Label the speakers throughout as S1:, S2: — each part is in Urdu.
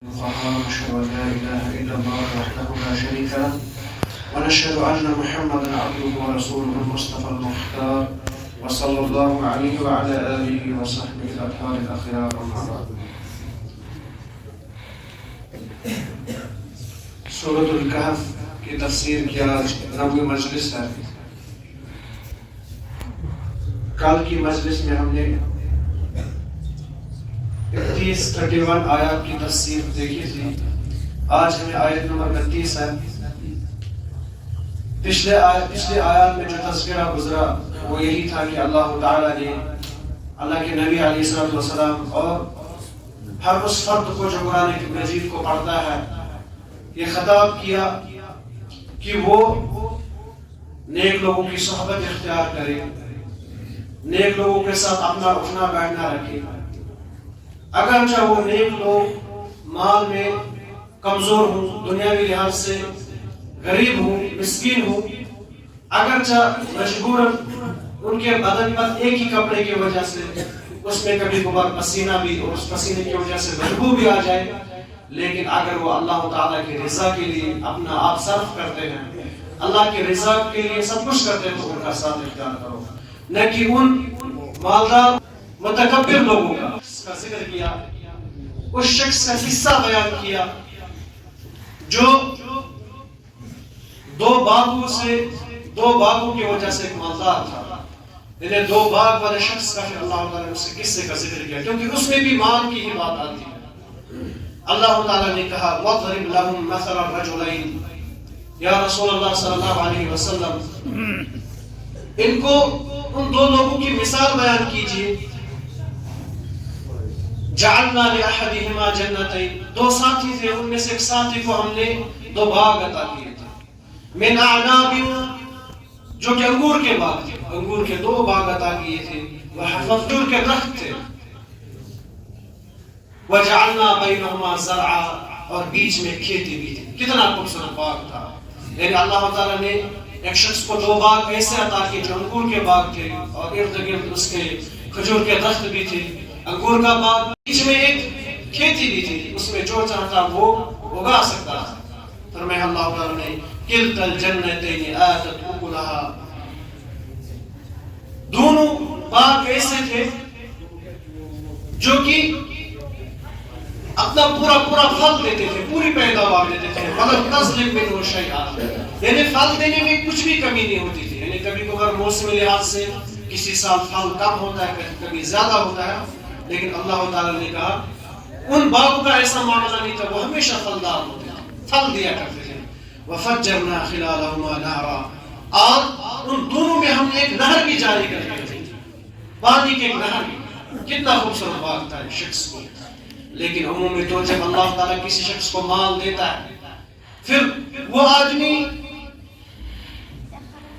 S1: ونشهد أن لا إله إلا الله وحده لا شريك له ونشهد أن محمدا عبده ورسوله المصطفى المختار وصلى الله عليه وعلى آله وصحبه الأطهار الأخيار أما بعد. سورۃ الکہف کی تفسیر کی آج 9ویں مجلس ہے. کل کی مجلس میں ہم نے 31 آیات کی تفسیر دیکھی تھی. آج ہمیں آیت نمبر 32 ہے. پچھلے آیات میں جو تذکرہ گزرا وہ یہی تھا کہ اللہ تعالیٰ نے اللہ کے نبی علیہ السلام اور ہر اس فرد کو جو قرآن مجید کو پڑھتا ہے یہ خطاب کیا کہ وہ نیک لوگوں کی صحبت اختیار کرے, نیک لوگوں کے ساتھ اپنا اٹھنا بیٹھنا رکھے. اگرچہ وہ نیک لوگ مال میں کمزور ہوں, دنیاوی لحاظ سے غریب ہوں, مسکین ہوں, اگرچہ مجبوراً ان کے بدن پر ایک ہی کپڑے کی وجہ سے اس میں کبھی کبھار پسینہ بھی اور اس پسینے کی وجہ سے بدبو بھی آ جائے, لیکن اگر وہ اللہ تعالیٰ کی رضا کے لیے اپنا آپ صرف کرتے ہیں, اللہ کی رضا کے لیے سب کچھ کرتے ہیں, تو ان کا ساتھ اختیار کرو. نہ کہ ان مالدار متکبر لوگوں کا ذکر کیا, اس شخص کا قصہ بیان کیا جو دو باغوں کی وجہ سے ایک مالدار تھا. انہیں 2 باغ والے شخص کا پھر اللہ تعالیٰ نے اس قصے کا ذکر کیا, کیونکہ اس میں بھی مال کی ہی بات آتی ہے. اللہ تعالیٰ نے کہا وَاضْرِبْ لَهُمْ مَثَلَ الرَّجُلَيْنِ, یا رسول اللہ صلی اللہ علیہ وسلم ان کو ان 2 لوگوں کی مثال بیان کیجئے. جعلنا لأحدهما جنتين, 2 ساتھی تھے, ان میں سے ایک ساتھی کو ہم نے 2 باغ عطا کیے تھے. من اعناب, جو کہ انگور کے باغ تھے, انگور کے 2 باغ عطا کیے تھے. وحفظور کے درخت تھے. وجعلنا بینہما زرعا, اور بیچ میں کھیتی بھی تھی. کتنا خوبصورت باغ تھا. یعنی اللہ تعالیٰ نے ایک شخص کو 2 باغ ایسے عطا کیے جو انگور کے باغ تھے اور ارد گرد اس کے کھجور کے درخت بھی تھے. انگور کا باغ, بیچ میں ایک کھیتی بھی تھی, اس میں جو چاہتا وہ اگا سکتا تھا. فرمایا اللہ تعالیٰ نے کلتا الجنتین آتت اکلہا, دونوں باغ ایسے تھے جو کہ اپنا پورا پھل دیتے تھے, پوری پیداوار دیتے تھے. مگر تظلم منہ شیئا, یعنی پھل دینے میں کچھ بھی کمی نہیں ہوتی تھی. یعنی کبھی کبھار موسمی لحاظ سے کسی سال پھل کم ہوتا ہے, کبھی زیادہ ہوتا ہے, لیکن اللہ تعالیٰ نے کہا ان باغوں کا ایسا معاملہ نہیں تھا, وہ ہمیشہ پھلدار ہوتے تھے, پھل دیا کرتے تھے. وَفَجَّرْنَا خِلَالَهُمَا نَهْرًا, اور ان دونوں میں ہم نے ایک نہر بھی جاری کر دی تھی, پانی کی ایک نہر. کتنا خوبصورت باغ تھا ایک شخص کو. لیکن عمومی طور جب اللہ تعالیٰ کسی شخص کو مال دیتا ہے, پھر وہ آدمی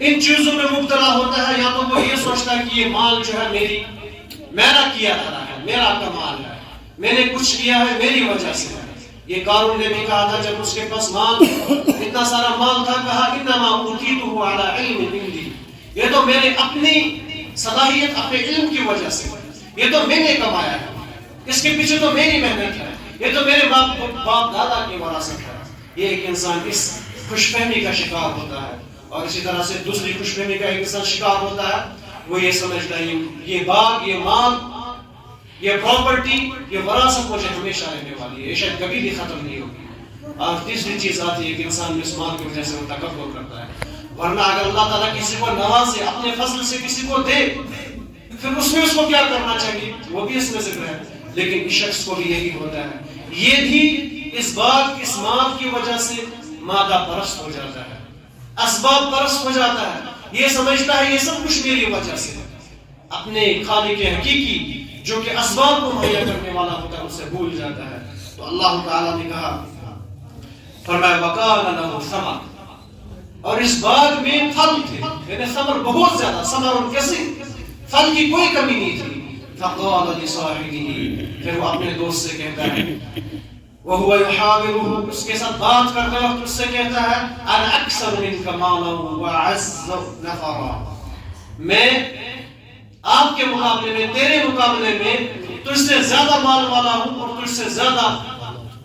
S1: ان چیزوں میں مبتلا ہوتا ہے. یا تو وہ یہ سوچتا ہے کہ یہ مال جو ہے میرا کیا تھا ہے, میرا کمال ہے, میں نے کچھ کیا ہے میری وجہ سے. یہ قارون نے بھی کہا تھا جب اس کے پاس مال اتنا سارا مال تھا, کہا انما اوتیتہ علی علم عندی, یہ تو میرے اپنی صلاحیت اپنے علم کی وجہ سے, یہ تو میں نے کمایا ہے, اس کے پیچھے تو میری محنت ہے, یہ تو میرے باپ دادا کی وراثت ہے. یہ ایک انسان اس خوش فہمی کا شکار ہوتا ہے. اور اسی طرح سے دوسری خوش فہمی کا ایک انسان شکار ہوتا ہے, وہ یہ سمجھتا ہے یہ باغ, یہ مال, یہ پراپرٹی, یہ وراثت مجھے ہمیشہ رہنے والی ہے, یہ شاید کبھی بھی ختم نہیں ہوگی. اور تیسری چیز آتی ہے کہ انسان اس مال کی وجہ سے وہ تکبر کرتا ہے. ورنہ اگر اللہ تعالیٰ کسی کو نوازے, اپنے فضل سے کسی کو دے, پھر اس میں اس کو کیا کرنا چاہیے, وہ بھی اس میں ذکر ہے. لیکن اس شخص کو بھی یہی ہوتا ہے, یہ بھی اس باغ اس مال کی وجہ سے مادہ پرست ہو جاتا ہے, اسباب پرست ہو جاتا ہے. یہ سمجھتا ہے یہ سب کچھ میری وجہ سے, اپنے خالق حقیقی جو کہ اسباب کو مہیا کرنے والا ہوتا ہے اسے بھول جاتا ہے. تو اللہ تعالیٰ نے کہا, فرمایا وَقَالَ لَهُ ثَمَرٌ, اور اس باغ میں پھل تھے, یعنی ثمر بہت زیادہ, ثمر کثیر, پھل کی کوئی کمی نہیں تھی. فَقَالَ لِصَاحِبِهِ, پھر وہ اپنے دوست سے کہتا ہے, وَهُوَ يُحَاوِرُهُ, اس کے ساتھ بات کرتے وقت اس سے کہتا ہے أَنَا أَكْثَرُ مِنْكَ مَالًا وَأَعَزُّ نَفَرًا, میں آپ کے مقابلے میں, تیرے مقابلے میں تجھ سے زیادہ مال والا ہوں اور تجھ سے زیادہ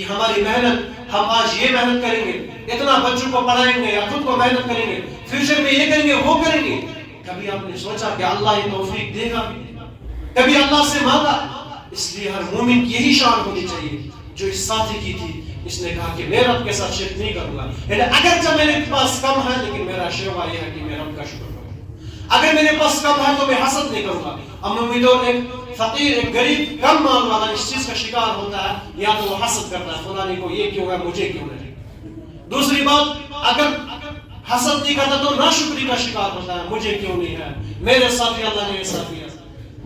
S1: کہ ہماری محنت، ہم آج یہ محنت کریں گے، اتنا بچوں کو پڑھائیں گے یا خود کو محنت کریں گے، فیوچر میں یہ کریں گے وہ کریں گے. کبھی آپ نے سوچا کہ اللہ یہ توفیق دے گا؟ کبھی اللہ سے مانگا؟ اس لیے ہر مومن کی یہی شان ہونی چاہیے جو اس ساتھی کی تھی. اس نے کہا کہ میں رب کے ساتھ شرک نہیں کروں گا، یعنی اگرچہ میرے پاس کم ہے لیکن میرا شیوا یہ ہے کہ میں رب کا شکر کروں. اگر میرے پاس کم ہے تو میں حسد نہیں کروں گا. اب امیدوار ایک فقیر، ایک غریب، کم مال والا اس چیز کا شکار ہوتا ہے، یا تو وہ حسد کرتا ہے فلانے کو یہ کیوں ہے مجھے کیوں نہیں. دوسری بات، اگر حسد نہیں کرتا تو ناشکری کا شکار ہوتا ہے، مجھے کیوں نہیں ہے، میرے ساتھ ہی اللہ نے ایسا کیا.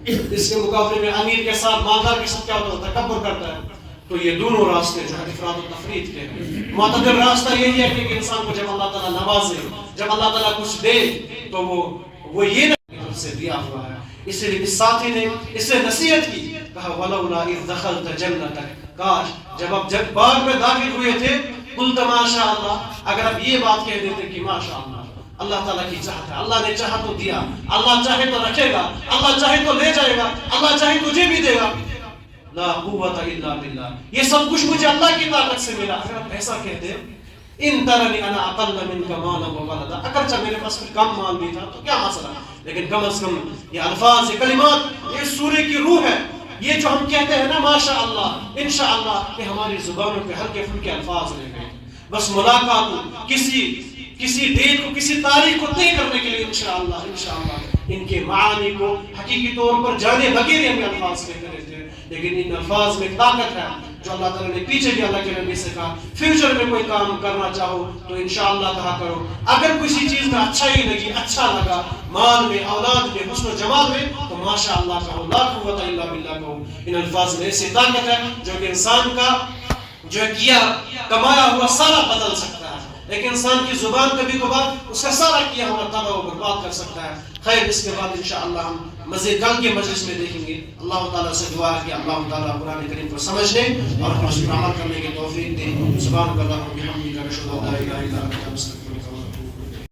S1: اس کے مقابلے میں امیر کے ساتھ، مالدار کے ساتھ کیا ہوتا ہے؟ تکبر کرتا ہے. تو یہ دونوں راستے جو ہے افراد و تفرید کے ہیں. معتدل راستہ یہی ہے کہ انسان کو جب اللہ تعالیٰ نوازے، جب اللہ تعالیٰ کچھ دے تو وہ یہ نہ سے دیا ہوا ہے. اس لیے اس ساتھی نے اس سے نصیحت کی، کہا وَلَوْلَا إِذْ دَخَلْتَ جَنَّتَكَ، کاش جب آپ باغ میں داخل ہوئے تھے، قُلْتَ مَا شَاءَ اللَّهُ، اگر آپ یہ بات کہہ دیتے کہ ماشاء اللہ، اللہ تعالیٰ کی چاہت ہے، اللہ نے چاہا تو دیا، اللہ چاہے تو رکھے گا، اللہ چاہے تو لے جائے گا، اللہ چاہے تجھے بھی دے گا. لا قوت الا باللہ، یہ سب کچھ مجھے اللہ کی طاقت سے ملا. اگر آپ ایسا کہتے، ان ترنی انا اقل منک مالا وولدا، اگرچہ میرے پاس کچھ کم مال بھی تھا تو کیا مسئلہ، لیکن کم از کم یہ الفاظ، یہ کلمات، یہ سورے کی روح ہے. یہ جو ہم کہتے ہیں نا ماشاء اللہ، انشاءاللہ، کہ ہماری زبانوں پہ ہلکے پھلکے الفاظ رہ گئے. بس ملاقات کو، کسی ڈیٹ کو، کسی تاریخ کو طے کرنے کے لیے انشاءاللہ ان کے معانی کو حقیقی طور پر جانے بغیر ہم الفاظ کہتے رہتے ہیں. لیکن ان الفاظ میں طاقت ہے جو اللہ تعالیٰ نے پیچھے بھی اللہ کے نبی سے کہا. فیوچر میں کوئی کام کرنا چاہو تو انشاءاللہ کہا کرو. اگر کسی چیز میں اچھا ہی لگی، اچھا لگا، مال میں، اولاد میں، حسن و جمال میں، تو ماشاءاللہ کہو، لا قوت الا باللہ کہو. ان الفاظ میں ایسی طاقت ہے جو کہ انسان کا جو کیا کمایا ہوا سارا بدل سکتا ہے. لیکن انسان کی زبان کبھی کبھار اس کا سارا کیا ہوا تباہ و برباد کر سکتا ہے. خیر، اس کے بعد انشاءاللہ ہم مزید کل کے مجلس میں دیکھیں گے. اللہ تعالیٰ سے دعا ہے کہ اللہ تعالیٰ قرآن کریم کو سمجھنے اور اس پر عمل کرنے کی توفیق دے. سبحانک اللہم و بحمدک، اشہد ان لا الہ الا انت، استغفرک.